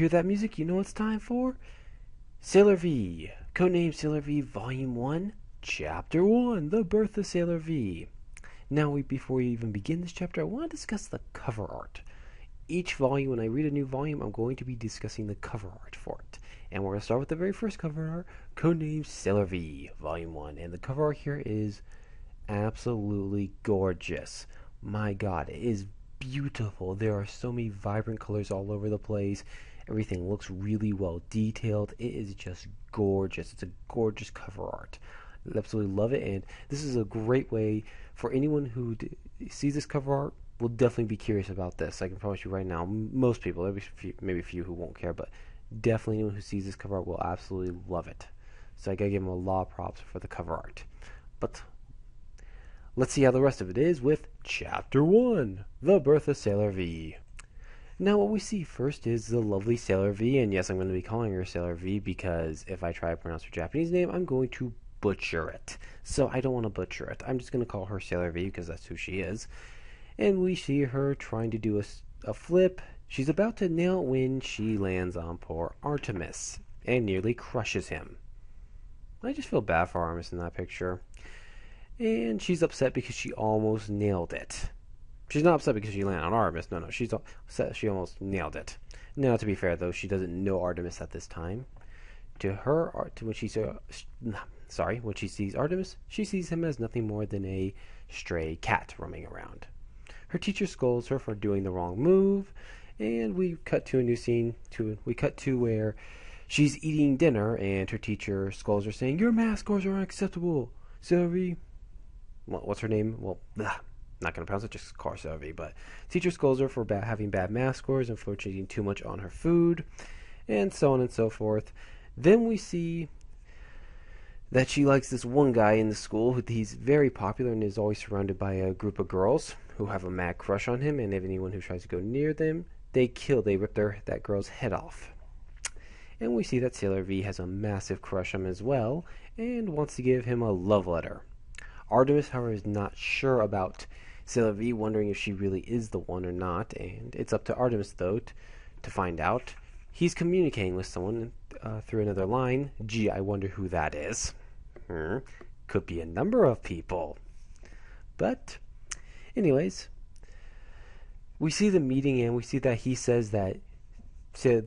hear that music, you know what it's time for? Sailor V, codename Sailor V Volume 1, Chapter 1, The Birth of Sailor V. Now, before we even begin this chapter, I want to discuss the cover art. Each volume, when I read a new volume, I'm going to be discussing the cover art for it. And we're going to start with the very first cover art, codename Sailor V, Volume 1. And the cover art here is absolutely gorgeous. My god, it is beautiful. There are so many vibrant colors all over the place. Everything looks really well detailed. It is just gorgeous. It's a gorgeous cover art. I absolutely love it, and this is a great way for anyone who sees this cover art will definitely be curious about this. I can promise you right now, most people, maybe a few who won't care, but definitely anyone who sees this cover art will absolutely love it. So I gotta give them a lot of props for the cover art. But let's see how the rest of it is with Chapter 1, The Birth of Sailor V. Now what we see first is the lovely Sailor V, and yes, I'm going to be calling her Sailor V because if I try to pronounce her Japanese name, I'm going to butcher it. So I don't want to butcher it. I'm just going to call her Sailor V because that's who she is. And we see her trying to do a flip. She's about to nail it when she lands on poor Artemis and nearly crushes him. I just feel bad for Artemis in that picture. And she's upset because she almost nailed it. She's not upset because she landed on Artemis. No, she's upset she almost nailed it. Now, to be fair, though, she doesn't know Artemis at this time. When she sees Artemis, she sees him as nothing more than a stray cat roaming around. Her teacher scolds her for doing the wrong move, and we cut to a new scene. We cut to where she's eating dinner, and her teacher scolds her, saying, "Your math scores are unacceptable, Sylvie." Well, what's her name? Well, not going to pronounce it, just call her Sylvie. But teacher scolds her for having bad math scores and for eating too much on her food, and so on and so forth. Then we see that she likes this one guy in the school. He's very popular and is always surrounded by a group of girls who have a mad crush on him, and if anyone who tries to go near them, they rip that girl's head off. And we see that Sailor V has a massive crush on him as well, and wants to give him a love letter. Artemis, however, is not sure about Sailor V, wondering if she really is the one or not, and it's up to Artemis, though, to find out. He's communicating with someone through another line. Gee, I wonder who that is. Could be a number of people. But, anyways, we see the meeting, and we see that he says that Sailor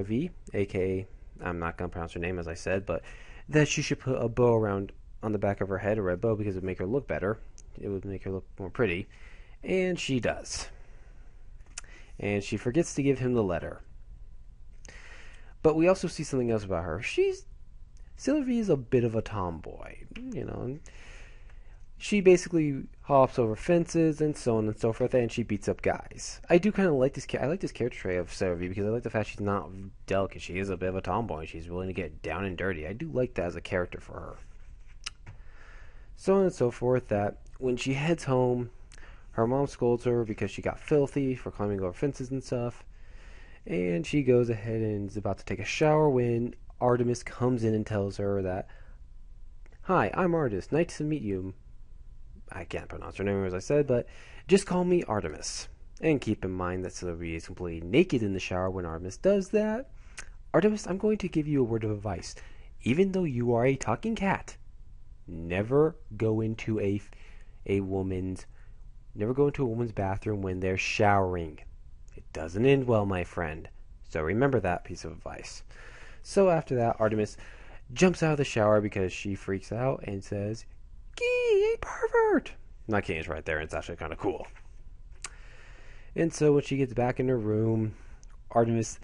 V, aka, I'm not going to pronounce her name as I said, but that she should put a bow around on the back of her head, a red bow, because it would make her look better. It would make her look more pretty. And she does. And she forgets to give him the letter. But we also see something else about her. Sailor V is a bit of a tomboy. She basically hops over fences and so on and so forth, and she beats up guys. I do kind of like this. I like this character trait of Sailor V because I like the fact she's not delicate. She is a bit of a tomboy. She's willing to get down and dirty. I do like that as a character for her. So on and so forth, that when she heads home, her mom scolds her because she got filthy for climbing over fences and stuff. And she goes ahead and is about to take a shower when Artemis comes in and tells her that, "Hi, I'm Artemis. Nice to meet you." I can't pronounce her name as I said, but just call me Artemis. And keep in mind that Sylvie is completely naked in the shower when Artemis does that. "Artemis, I'm going to give you a word of advice. Even though you are a talking cat, never go into a woman's bathroom when they're showering. It doesn't end well, my friend. So remember that piece of advice." So after that, Artemis jumps out of the shower because she freaks out and says, "Gee, a pervert!" Not kidding, it's right there, and it's actually kind of cool. And so when she gets back in her room, Artemis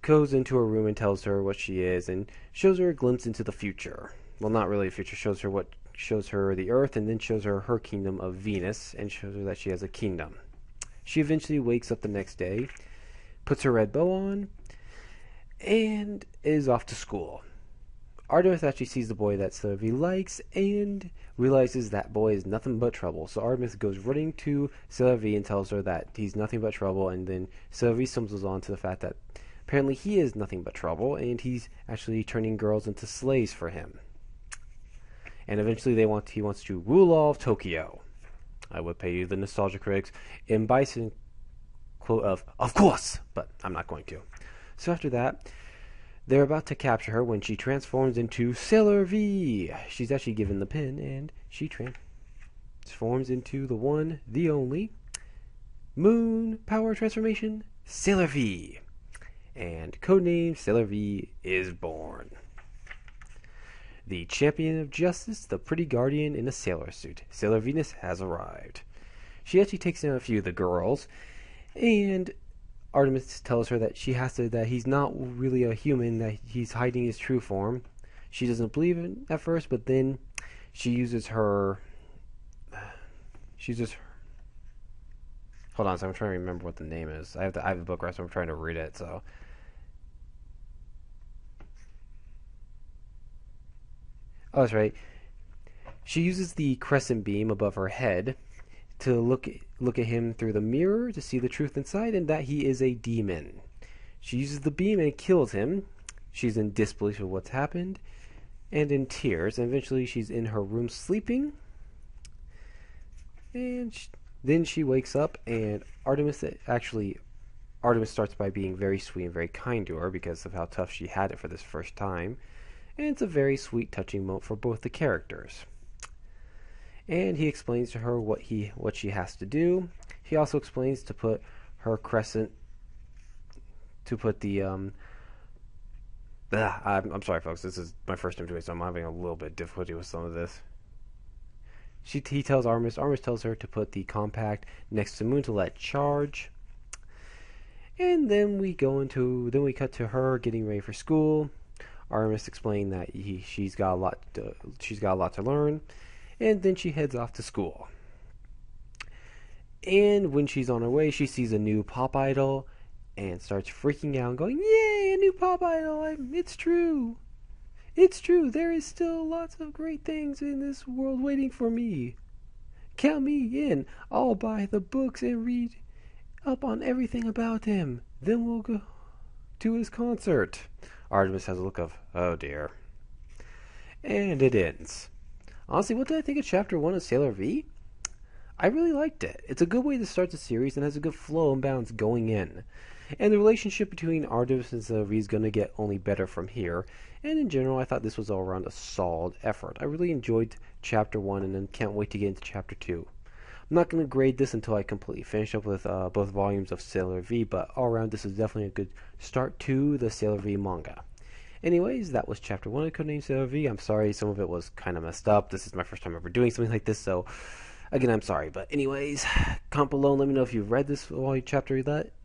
goes into her room and tells her what she is and shows her a glimpse into the future. Well, not really the future. Shows her the Earth, and then shows her her kingdom of Venus, and shows her that she has a kingdom. She eventually wakes up the next day, puts her red bow on, and is off to school. Artemis actually sees the boy that Sylvie likes and realizes that boy is nothing but trouble. So Artemis goes running to Sylvie and tells her that he's nothing but trouble, and then Sylvie stumbles on to the fact that apparently he is nothing but trouble, and he's actually turning girls into slaves for him. And eventually he wants to rule all of Tokyo. I would pay you the nostalgia critics. In Bison quote of course, but I'm not going to. So after that, they're about to capture her when she transforms into Sailor V. She's actually given the pin, and she transforms into the one, the only, Moon Power Transformation, Sailor V. And codename Sailor V is born. The champion of justice, the pretty guardian in a sailor suit, Sailor Venus, has arrived. She actually takes down a few of the girls, and Artemis tells her that that he's not really a human, that he's hiding his true form. She doesn't believe it at first, but then she uses her. Hold on, so I'm trying to remember what the name is. I have the book right, so I'm trying to read it. So. Oh, that's right. She uses the crescent beam above her head to look at him through the mirror to see the truth inside, and that he is a demon. She uses the beam and kills him. She's in disbelief of what's happened and in tears, and eventually she's in her room sleeping, and then she wakes up, and Artemis starts by being very sweet and very kind to her because of how tough she had it for this first time, and it's a very sweet, touching moment for both the characters. And he explains to her what she has to do. He also explains to put her crescent, to put the I'm sorry, folks. This is my first time doing it, so I'm having a little bit of difficulty with some of this. He tells Artemis. Artemis tells her to put the compact next to Moon to let charge. And then we cut to her getting ready for school. Artemis explained that she's got a lot to learn. And then she heads off to school. And when she's on her way, she sees a new pop idol and starts freaking out and going, "Yay, a new pop idol! It's true! It's true! There is still lots of great things in this world waiting for me. Count me in. I'll buy the books and read up on everything about him. Then we'll go to his concert." Artemis has a look of, oh dear. And it ends. Honestly, what did I think of Chapter 1 of Sailor V? I really liked it. It's a good way to start the series and has a good flow and balance going in. And the relationship between Artemis and Sailor V is going to get only better from here. And in general, I thought this was all around a solid effort. I really enjoyed Chapter 1 and then can't wait to get into Chapter 2. I'm not going to grade this until I completely finish up with both volumes of Sailor V, but all around this is definitely a good start to the Sailor V manga. Anyways, that was Chapter 1 of Codename Sailor V. I'm sorry, some of it was kind of messed up. This is my first time ever doing something like this, so again, I'm sorry. But anyways, comment below and let me know if you've read this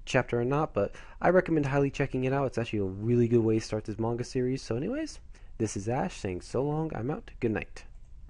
chapter or not, but I recommend highly checking it out. It's actually a really good way to start this manga series. So anyways, this is Ash saying so long, I'm out, good night.